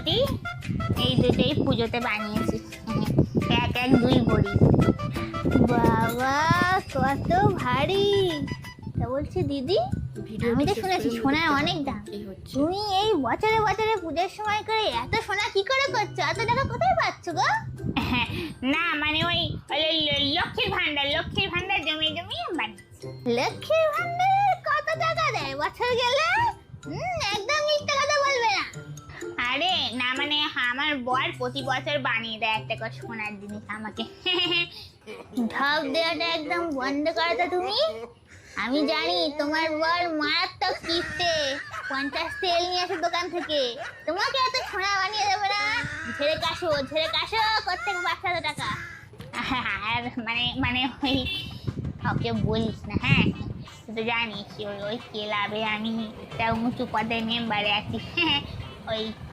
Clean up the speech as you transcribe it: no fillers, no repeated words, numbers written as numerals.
ভরি এই দুটোই পুজোতে বানিয়েছি। 1-1 2 ভরি। বাবা কত ভারী! তা বলছি দিদি, আমি তো শুনেছি সোনার অনেক দাম। তুমি এই বছরে বছরে পুজোর সময় করে এত সোনা কি করে করছো? এত টাকা কোথায় পাচ্ছ গো? না মানে ওই লক্ষ্মীর ভান্ডার জমিয়ে বানিয়েছি। লক্ষ্মীর ভান্ডার কত টাকা দেয় বছর গেলে? একদম মিথ্যে কথা বলবে না। আরে না মানে আমার বর প্রতি বছর বানিয়ে দেয় একটা করে সোনার জিনিস আমাকে। ঢপ দেওয়াটা একদম বন্ধ করো তো তুমি। আমি জানি তোমার বর মারাত্মক কিপটে, 50 তেল নিয়ে আসে দোকান থেকে। তোমাকে এত সোনা বানিয়ে দেবে না। ঝেড়ে কাশো কোত্থেকে পাচ্ছ এত টাকা? আর মানে মানে ওই ওকে বলিস না, হ্যাঁ? তুই তো জানিস ওই ক্লাবে আমি একটা উঁচু পদে মেম্বারে আছি। ওই